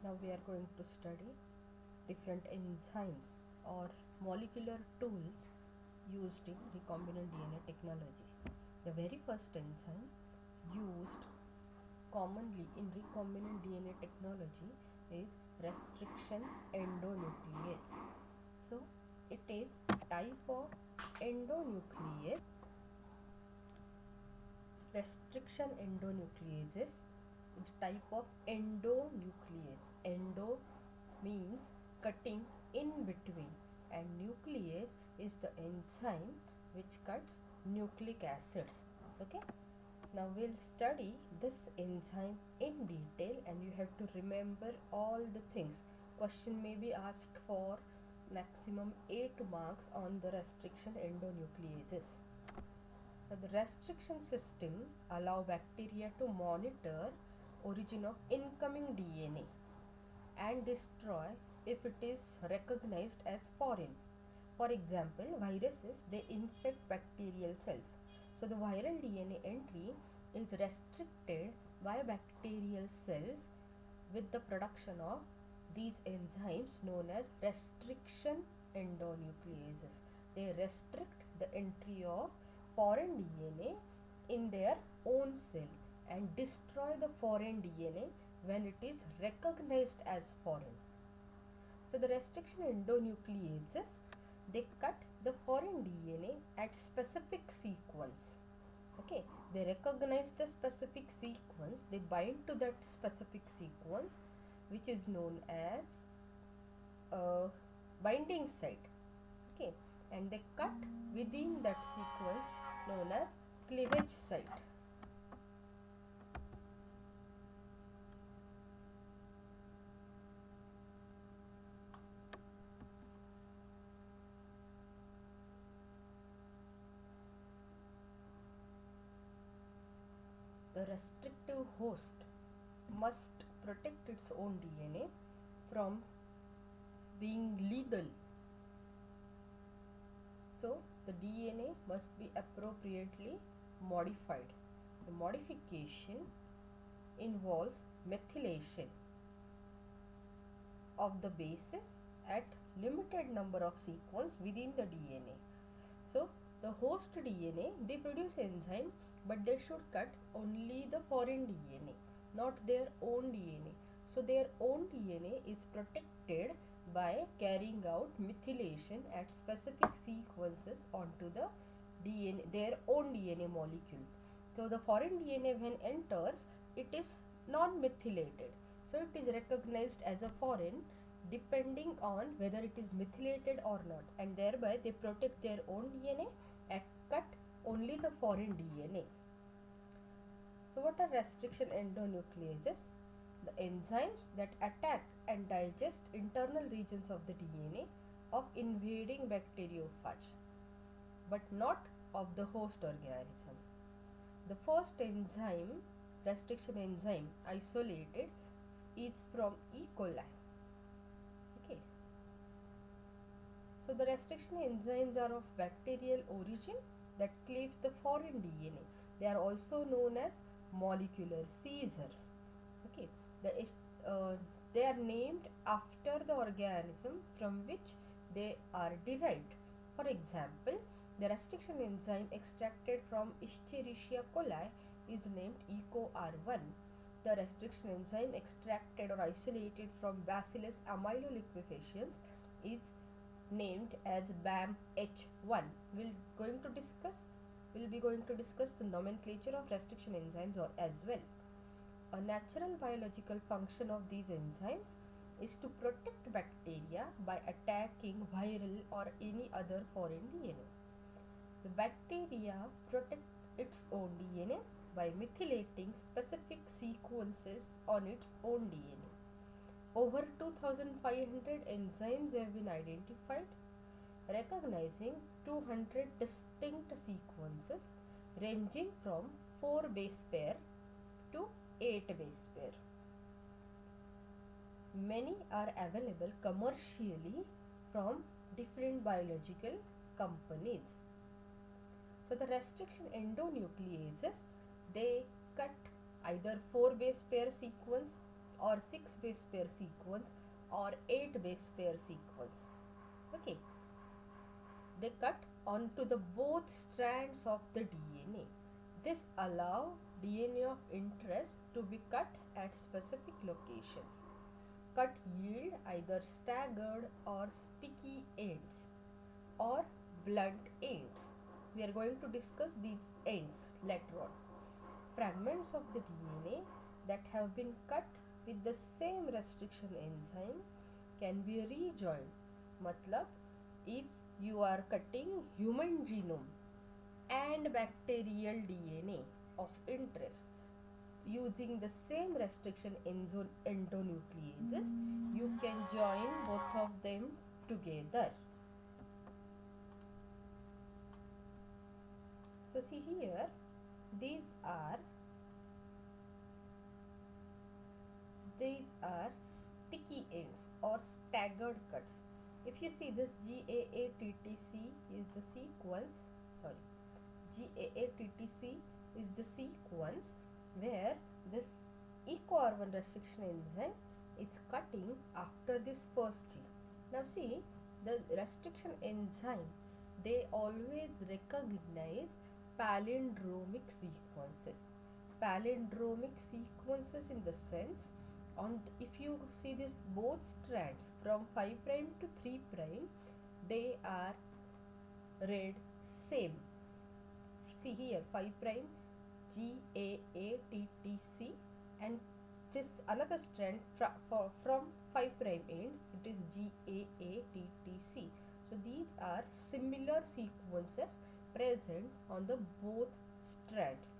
Now we are going to study different enzymes or molecular tools used in recombinant DNA technology. The very first enzyme used commonly in recombinant DNA technology is restriction endonuclease. So it is a type of endonuclease. Restriction endonucleases is a type of endonuclease. Endo means cutting in between, and nuclease is the enzyme which cuts nucleic acids. Okay, now we'll study this enzyme in detail, and you have to remember all the things. Question may be asked for maximum 8 marks on the restriction endonucleases. Now, the restriction system allow bacteria to monitor origin of incoming DNA and destroy if it is recognized as foreign. For example, viruses, they infect bacterial cells. So the viral DNA entry is restricted by bacterial cells with the production of these enzymes known as restriction endonucleases. They restrict the entry of foreign DNA in their own cell and destroy the foreign DNA when it is recognized as foreign. So the restriction endonucleases, they cut the foreign DNA at specific sequence. Okay, they recognize the specific sequence, they bind to that specific sequence which is known as a binding site. Okay, and they cut within that sequence known as cleavage site. The restrictive host must protect its own DNA from being lethal. So the DNA must be appropriately modified. The modification involves methylation of the bases at limited number of sequence within the DNA. So the host DNA, they produce enzyme, but they should cut only the foreign DNA, not their own DNA. So their own DNA is protected by carrying out methylation at specific sequences onto the DNA, their own DNA molecule. So the foreign DNA when enters, it is non-methylated. So it is recognized as a foreign depending on whether it is methylated or not, and thereby they protect their own DNA and cut only the foreign DNA. So what are restriction endonucleases? The enzymes that attack and digest internal regions of the DNA of invading bacteriophage, but not of the host organism. The first enzyme, restriction enzyme isolated, is from E. coli. Okay. So the restriction enzymes are of bacterial origin that cleave the foreign DNA. They are also known as molecular seizers. Okay. They are named after the organism from which they are derived. For example, the restriction enzyme extracted from Escherichia coli is named EcoR1. The restriction enzyme extracted or isolated from Bacillus amyloliquefaciens is named as BAMH1. We'll be going to discuss the nomenclature of restriction enzymes or as well. A natural biological function of these enzymes is to protect bacteria by attacking viral or any other foreign DNA. The bacteria protects its own DNA by methylating specific sequences on its own DNA. Over 2500 enzymes have been identified, recognizing 200 distinct sequences ranging from 4 base pair to 8 base pair. Many are available commercially from different biological companies. So the restriction endonucleases, they cut either 4 base pair sequence or 6 base pair sequence or 8 base pair sequence. Okay, they cut onto the both strands of the DNA. This allow DNA of interest to be cut at specific locations. Cut yield either staggered or sticky ends or blunt ends. We are going to discuss these ends later on. Fragments of the DNA that have been cut with the same restriction enzyme can be rejoined. Matlab, if you are cutting human genome and bacterial DNA of interest using the same restriction endonucleases, you can join both of them together. So see here, these are sticky ends or staggered cuts. If you see this GAATTC is the sequence, GAATTC is the sequence where this EcoR1 restriction enzyme is cutting after this first G. Now see, the restriction enzyme, they always recognize palindromic sequences. Palindromic sequences in the sense, if you see this both strands from 5 prime to 3 prime, they are read same. See here, 5 prime GAATTC, and this another strand from 5 prime end, it is GAATTC. So these are similar sequences present on the both strands,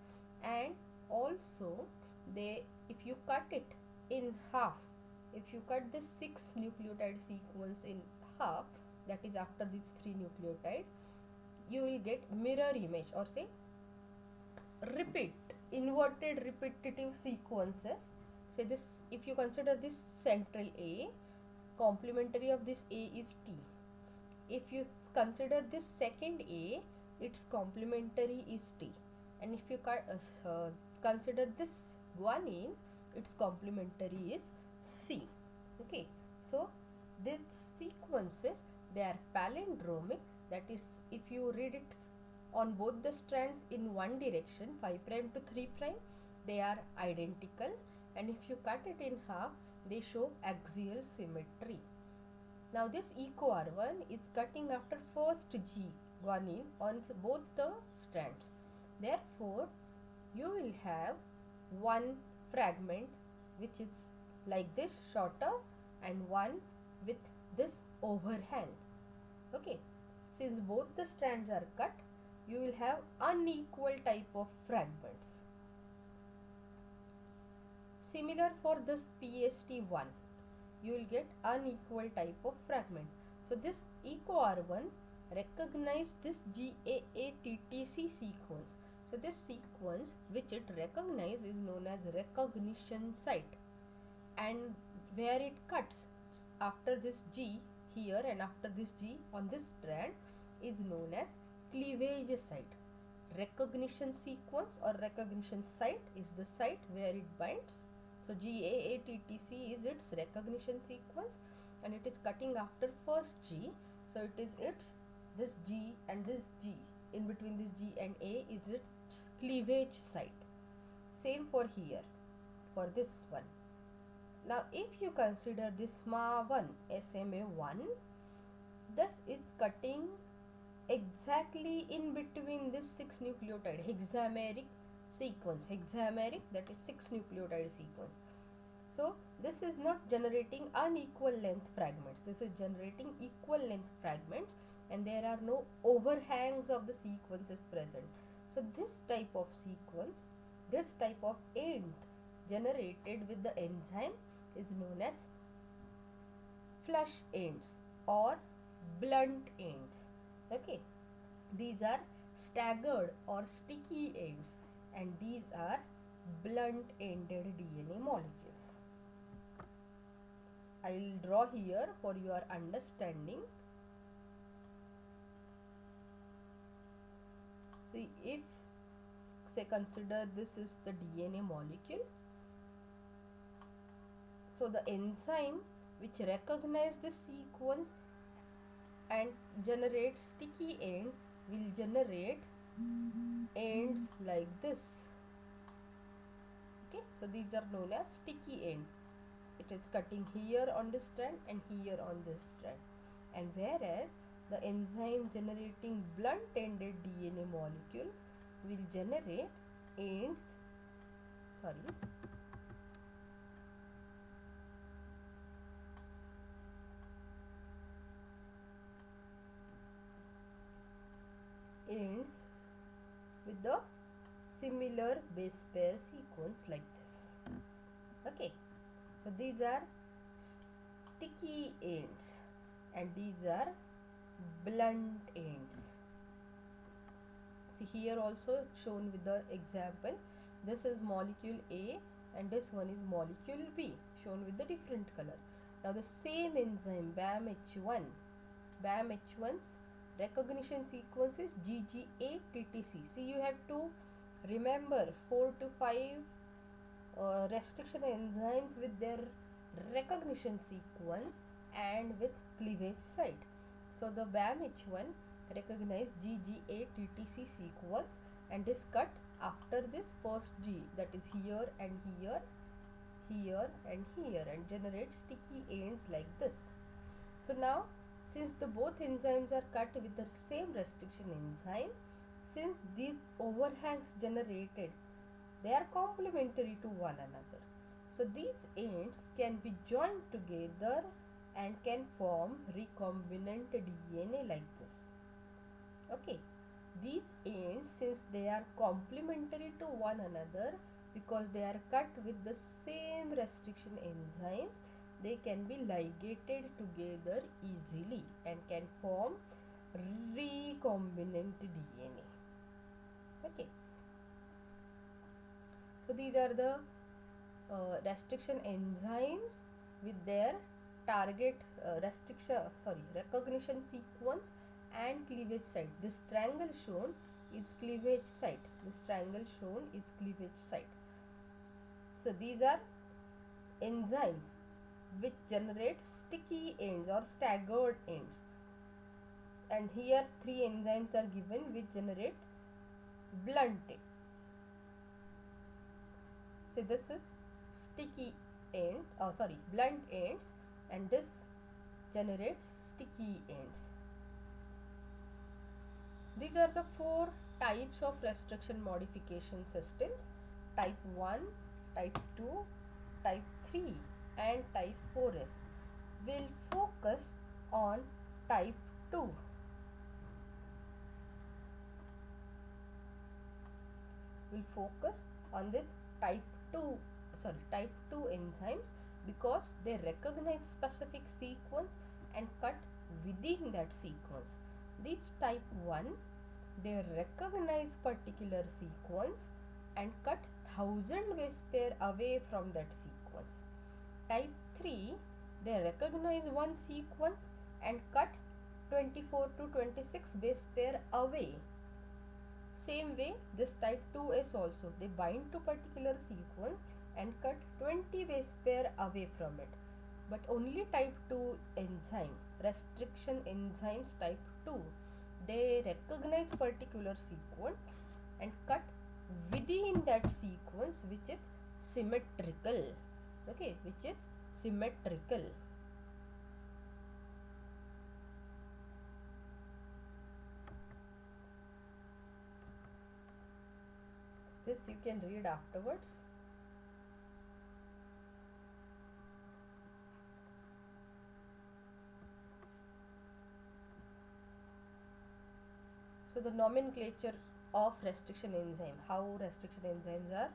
and also if you cut it in half, if you cut this 6 nucleotide sequence in half, that is after these 3 nucleotide, you will get mirror image, or say inverted repetitive sequences. Say this, if you consider this central A, complementary of this A is T. If you consider this second A, its complementary is T. And if you consider this guanine, its complementary is C. Okay, so these sequences, they are palindromic, that is, if you read it on both the strands in one direction, 5 prime to 3 prime, they are identical, and if you cut it in half, they show axial symmetry. Now this EcoR1 is cutting after first G guanine on both the strands. Therefore, you will have one fragment which is like this, shorter, and one with this overhang. Okay, since both the strands are cut, you will have unequal type of fragments. Similar for this PST1, you will get unequal type of fragment. So this EcoR1 recognize this GAATTC sequence. So this sequence which it recognizes is known as recognition site, and where it cuts after this G here and after this G on this strand is known as cleavage site. Recognition sequence or recognition site is the site where it binds. So GAATTC is its recognition sequence, and it is cutting after first G. So it is this G and this G, in between this G and A is its cleavage site. Same for here, for this one. Now if you consider this SMA1, this is cutting exactly in between this 6 nucleotide hexameric sequence. Hexameric, that is 6 nucleotide sequence. So this is not generating unequal length fragments, this is generating equal length fragments, and there are no overhangs of the sequences present. So this type of sequence, this type of end generated with the enzyme is known as flush ends or blunt ends. Okay, these are staggered or sticky ends, and these are blunt ended DNA molecules. I will draw here for your understanding. See, if say consider this is the DNA molecule, So the enzyme which recognize the sequence and generate sticky end will generate ends like this. Okay, so these are known as sticky end. It is cutting here on this strand and here on this strand. And whereas the enzyme generating blunt ended DNA molecule will generate ends, ends with the similar base pair sequence like this. Okay, so these are sticky ends and these are blunt ends. See, here also shown with the example, this is molecule A and this one is molecule B, shown with the different color. Now the same enzyme BAMH1's recognition sequence is GGA-TTC. See, you have to remember 4 to 5 restriction enzymes with their recognition sequence and with cleavage site. So the BAMH1 recognize GGA-TTC sequence and is cut after this first G, that is here and here, here and here, and generate sticky ends like this. So now, since the both enzymes are cut with the same restriction enzyme, since these overhangs generated, they are complementary to one another. So these ends can be joined together and can form recombinant DNA like this. Okay, these ends, since they are complementary to one another because they are cut with the same restriction enzymes, they can be ligated together easily and can form recombinant DNA. Okay, so these are the restriction enzymes with their target recognition sequence and cleavage site. This triangle shown is cleavage site. This triangle shown is cleavage site. So these are enzymes which generate sticky ends or staggered ends. And here 3 enzymes are given which generate blunt ends. So this is sticky end, blunt ends, and this generates sticky ends. These are the 4 types of restriction modification systems: type 1, type 2, type 3 and type 4S. We'll focus on type 2. We'll focus on this type 2 enzymes because they recognize specific sequence and cut within that sequence. These type 1, they recognize particular sequence and cut 1000 base pair away from that sequence. Type 3, they recognize one sequence and cut 24 to 26 base pair away. Same way, this type 2S also, they bind to particular sequence and cut 20 base pair away from it. But only type 2 enzyme, restriction enzymes type 2, they recognize particular sequence and cut within that sequence which is symmetrical. Okay, which is symmetrical. This you can read afterwards. So the nomenclature of restriction enzyme, how restriction enzymes are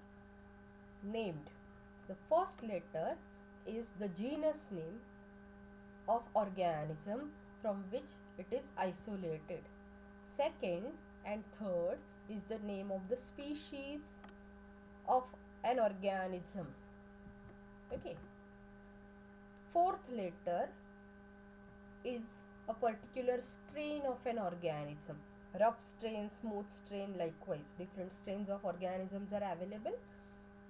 named. The first letter is the genus name of organism from which it is isolated. Second and third is the name of the species of an organism. Okay. Fourth letter is a particular strain of an organism. Rough strain, smooth strain, likewise. Different strains of organisms are available.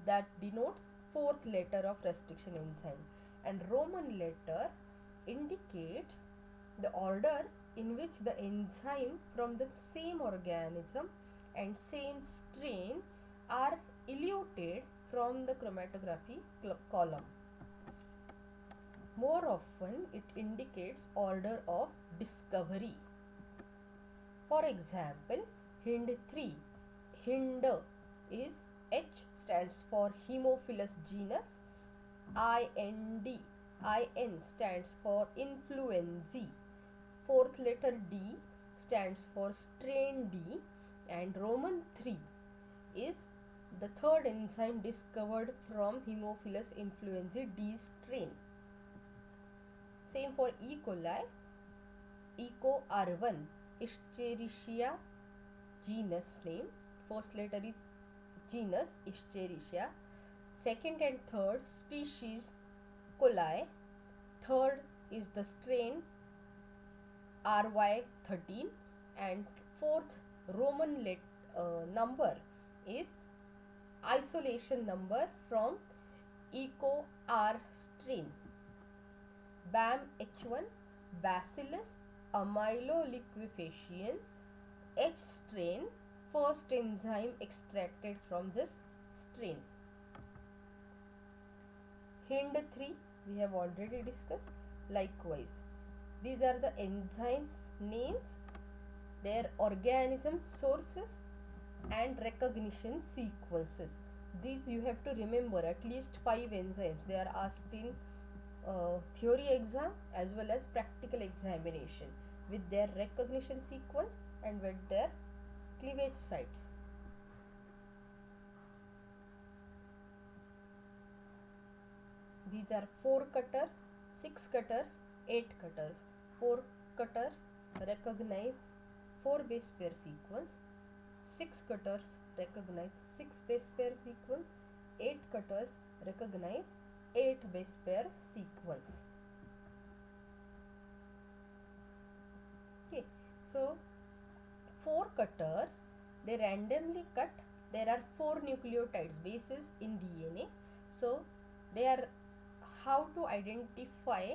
That denotes fourth letter of restriction enzyme. and Roman letter indicates the order in which the enzyme from the same organism and same strain are eluted from the chromatography column. More often, it indicates order of discovery. For example, Hind 3. Hind is H stands for Haemophilus genus, IND. IN stands for influenzae. Fourth letter D stands for strain D, and Roman 3 is the third enzyme discovered from Haemophilus influenzae D strain. Same for E. coli. Eco R1, Escherichia genus name. First letter is genus Escherichia. Second and third species coli. Third is the strain RY13, and fourth Roman number is isolation number from Eco R strain. BAM H1, Bacillus amyloliquefaciens H strain, first enzyme extracted from this strain. Hind 3 we have already discussed. Likewise, these are the enzymes names, their organism sources and recognition sequences. These you have to remember, at least 5 enzymes. They are asked in theory exam as well as practical examination, with their recognition sequence and with their cleavage sites. These are 4 cutters, 6 cutters, 8 cutters. 4 cutters recognize 4 base pair sequence, 6 cutters recognize 6 base pair sequence, 8 cutters recognize 8 base pair sequence. Okay, so 4 cutters, they randomly cut. There are 4 nucleotides bases in DNA. So they are how to identify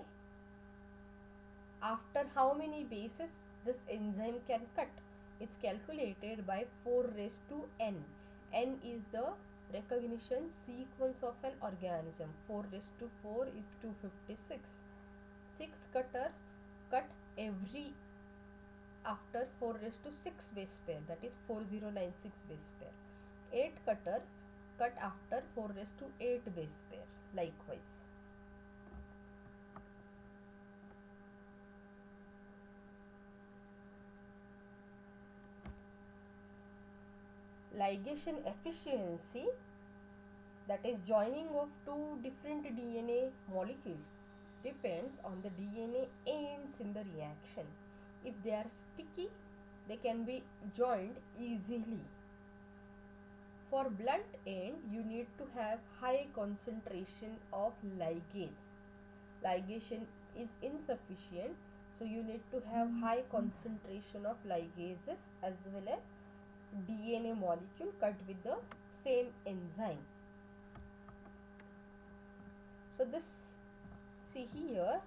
after how many bases this enzyme can cut. It's calculated by 4 raised to n. N is the recognition sequence of an organism. 4 raised to 4 is 256. 6 cutters cut every after 4 raised to 6 base pair, that is 4096 base pair. 8 cutters cut after 4 raised to 8 base pair. Likewise. Ligation efficiency, that is joining of two different DNA molecules, depends on the DNA ends in the reaction. If they are sticky, they can be joined easily. For blunt end, you need to have high concentration of ligase. Ligation is insufficient, so you need to have high concentration of ligases as well as DNA molecule cut with the same enzyme. So this, see here,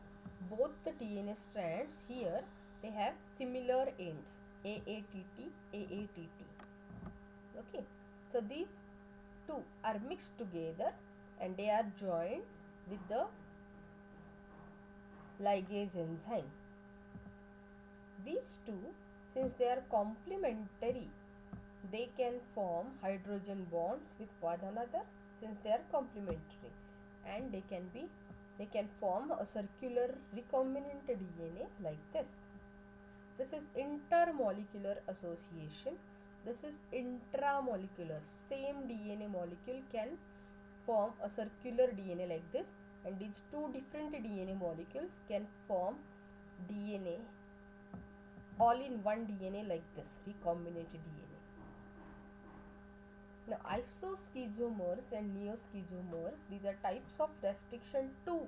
both the DNA strands here, they have similar ends, AATT, AATT. Okay, so these two are mixed together and they are joined with the ligase enzyme. These two, since they are complementary, they can form hydrogen bonds with one another since they are complementary, and they can form a circular recombinant DNA like this. This is intermolecular association. This is intramolecular. Same DNA molecule can form a circular DNA like this, and these two different DNA molecules can form DNA, all in one DNA like this, recombinant DNA. Now, isoschizomers and neoschizomers, these are types of restriction 2,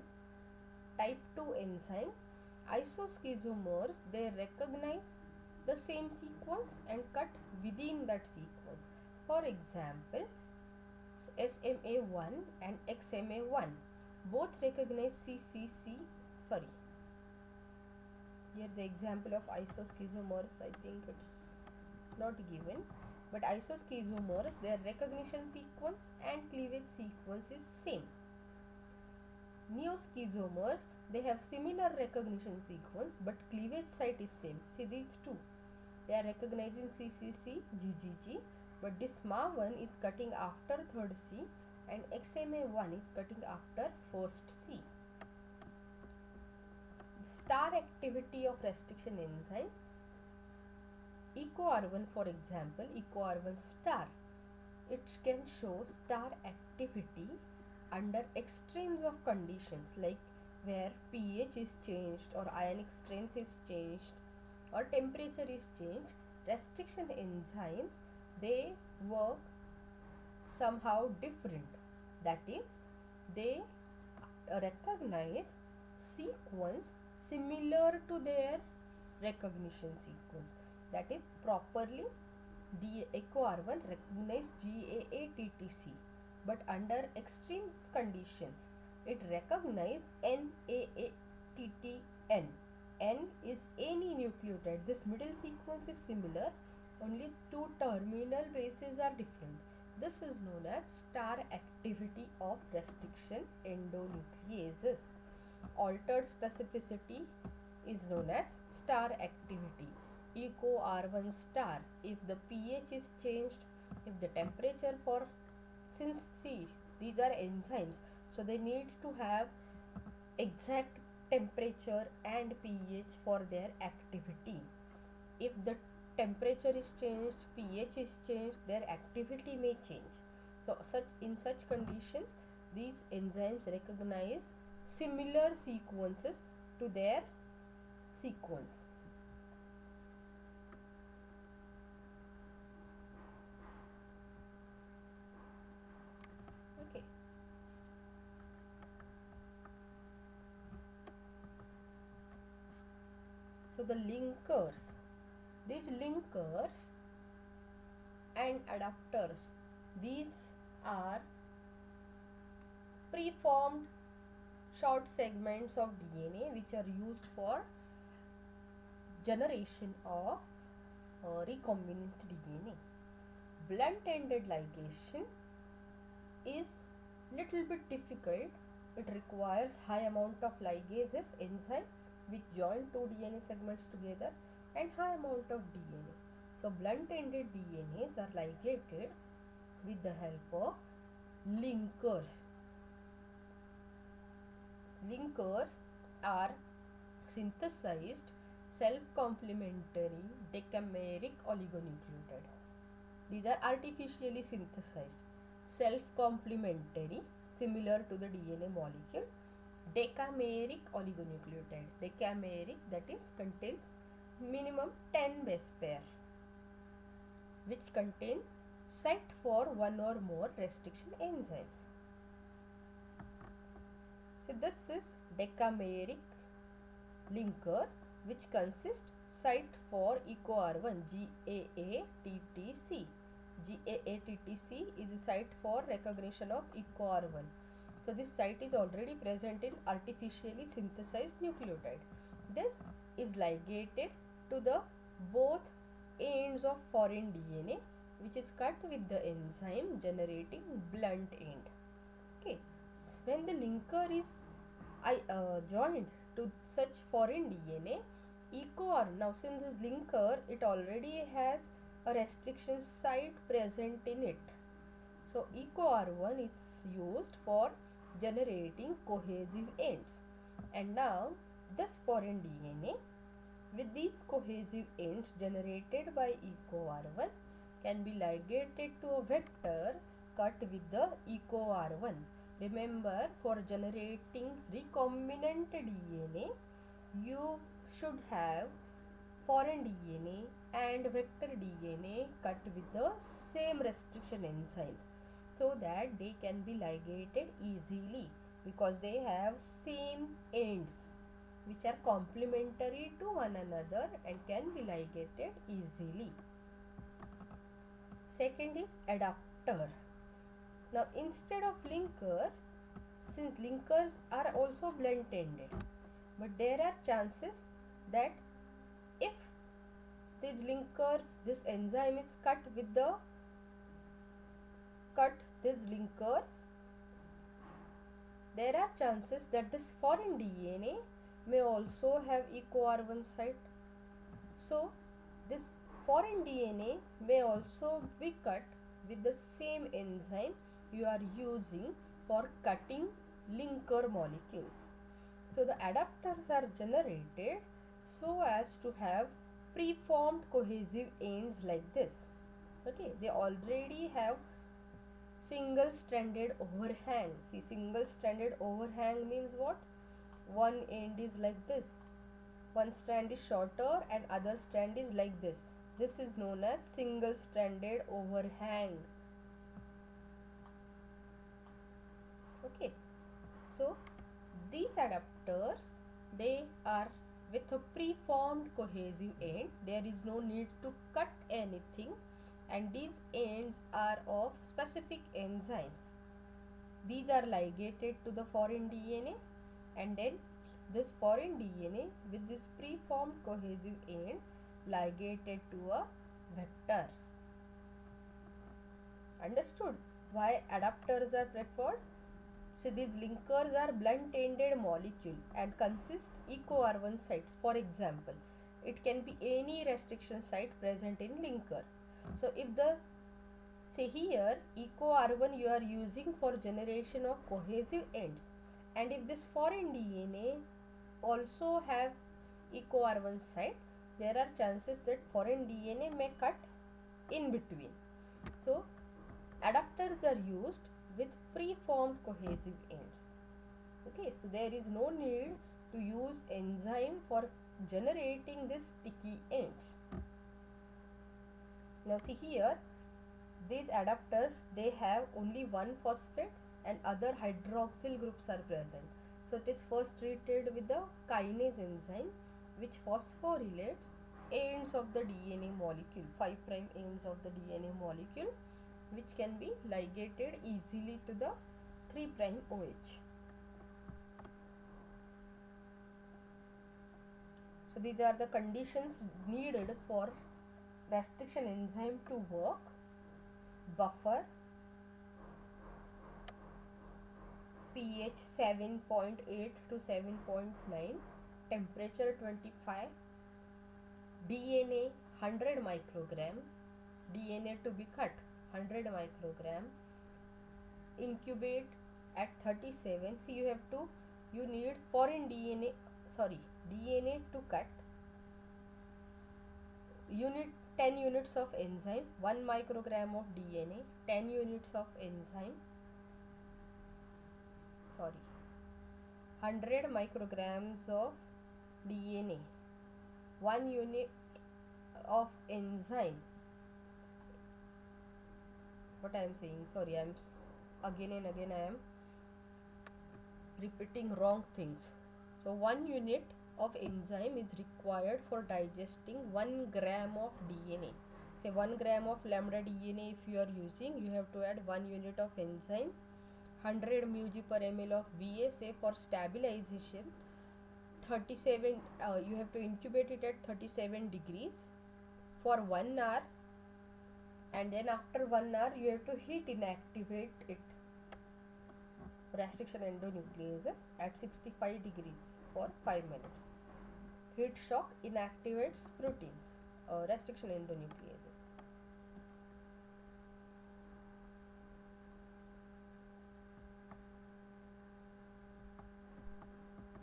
type 2 enzyme. Isoschizomers, they recognize the same sequence and cut within that sequence. For example, SMA1 and XMA1, Both recognize CCC, sorry, here the example of isoschizomers, I think it's not given, but isoschizomers, their recognition sequence and cleavage sequence is same. Neoschizomers, they have similar recognition sequence but cleavage site is same. See these two, they are recognizing CCC, GGG, but this MA1 is cutting after third C and XMA1 is cutting after first C. Star activity of restriction enzyme, EcoR1 for example, EcoR1 star, it can show star activity under extremes of conditions like where pH is changed or ionic strength is changed or temperature is changed. Restriction enzymes, they work somehow different, that is they recognize sequence similar to their recognition sequence, that is properly EcoR1 recognize GAA-TTC, but under extreme conditions it recognize NAA-TTN. N is any nucleotide, this middle sequence is similar, only two terminal bases are different. This is known as star activity of restriction endonucleases. Altered specificity is known as star activity. EcoR1 star, if the pH is changed, if the temperature for, since see these are enzymes, so they need to have exact temperature and pH for their activity. If the temperature is changed, pH is changed, their activity may change. So in such conditions, these enzymes recognize similar sequences to their sequence. Okay. So the linkers, these linkers and adapters, these are preformed short segments of DNA which are used for generation of recombinant DNA. Blunt-ended ligation is little bit difficult. It requires high amount of ligases, enzyme, which join two DNA segments together and high amount of DNA. So blunt-ended DNAs are ligated with the help of linkers. Linkers are synthesized self-complementary decameric oligonucleotide. These are artificially synthesized self-complementary, similar to the DNA molecule, decameric oligonucleotide. Decameric, that is contains minimum 10 base pair, which contain site for one or more restriction enzymes. So this is decameric linker, which consists site for EcoR1 GAA-TTC. GAA-TTC is a site for recognition of EcoR1. So this site is already present in artificially synthesized nucleotide. This is ligated to the both ends of foreign DNA, which is cut with the enzyme generating blunt end. Okay, when the linker is joined to such foreign DNA, now since this linker, it already has a restriction site present in it. So EcoR1 is used for generating cohesive ends, and now this foreign DNA with these cohesive ends generated by EcoR1 can be ligated to a vector cut with the EcoR1. Remember, for generating recombinant DNA, you should have foreign DNA and vector DNA cut with the same restriction enzymes so that they can be ligated easily, because they have same ends which are complementary to one another and can be ligated easily. Second is adapter. Now instead of linker, since linkers are also blunt-ended, but there are chances that if this enzyme is cut these linkers, there are chances that this foreign DNA may also have EcoR1 site. So this foreign DNA may also be cut with the same enzyme you are using for cutting linker molecules. So the adapters are generated so as to have preformed cohesive ends like this. Okay, they already have single stranded overhang. See, single stranded overhang means what? One end is like this, one strand is shorter and other strand is like this. This is known as single stranded overhang. Okay, so these adapters, they are with a preformed cohesive end. There is no need to cut anything, and these ends are of specific enzymes. These are ligated to the foreign DNA, and then this foreign DNA with this preformed cohesive end ligated to a vector. Understood why adapters are preferred? So these linkers are blunt-ended molecule and consist EcoR1 sites. For example, it can be any restriction site present in linker. So if say here EcoR1 you are using for generation of cohesive ends, and if this foreign DNA also have EcoR1 site, there are chances that foreign DNA may cut in between. So adapters are used with preformed cohesive ends. Okay, so there is no need to use enzyme for generating these sticky ends. Now see here, these adapters, they have only one phosphate and other hydroxyl groups are present. So it is first treated with the kinase enzyme which phosphorylates ends of the DNA molecule, 5' ends of the DNA molecule, which can be ligated easily to the 3' OH. So these are the conditions needed for restriction enzyme to work. Buffer, pH 7.8 to 7.9, temperature 25, DNA 100 microgram, DNA to be cut 100 microgram, incubate at 37. See, you need foreign DNA to cut. You need 10 units of enzyme, 1 microgram of DNA, 10 units of enzyme, 100 micrograms of DNA, 1 unit of enzyme. What I am saying, sorry, again and again I am repeating wrong things. So 1 unit of enzyme is required for digesting 1 gram of DNA. Say 1 gram of lambda DNA if you are using, you have to add 1 unit of enzyme, 100 mg per ml of VA, say for stabilization, 37, you have to incubate it at 37 degrees for 1 hour, and then after 1 hour you have to heat inactivate it, restriction endonucleases, at 65 degrees for 5 minutes. Heat shock inactivates proteins, restriction endonucleases.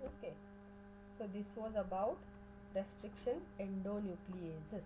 Okay, so this was about restriction endonucleases.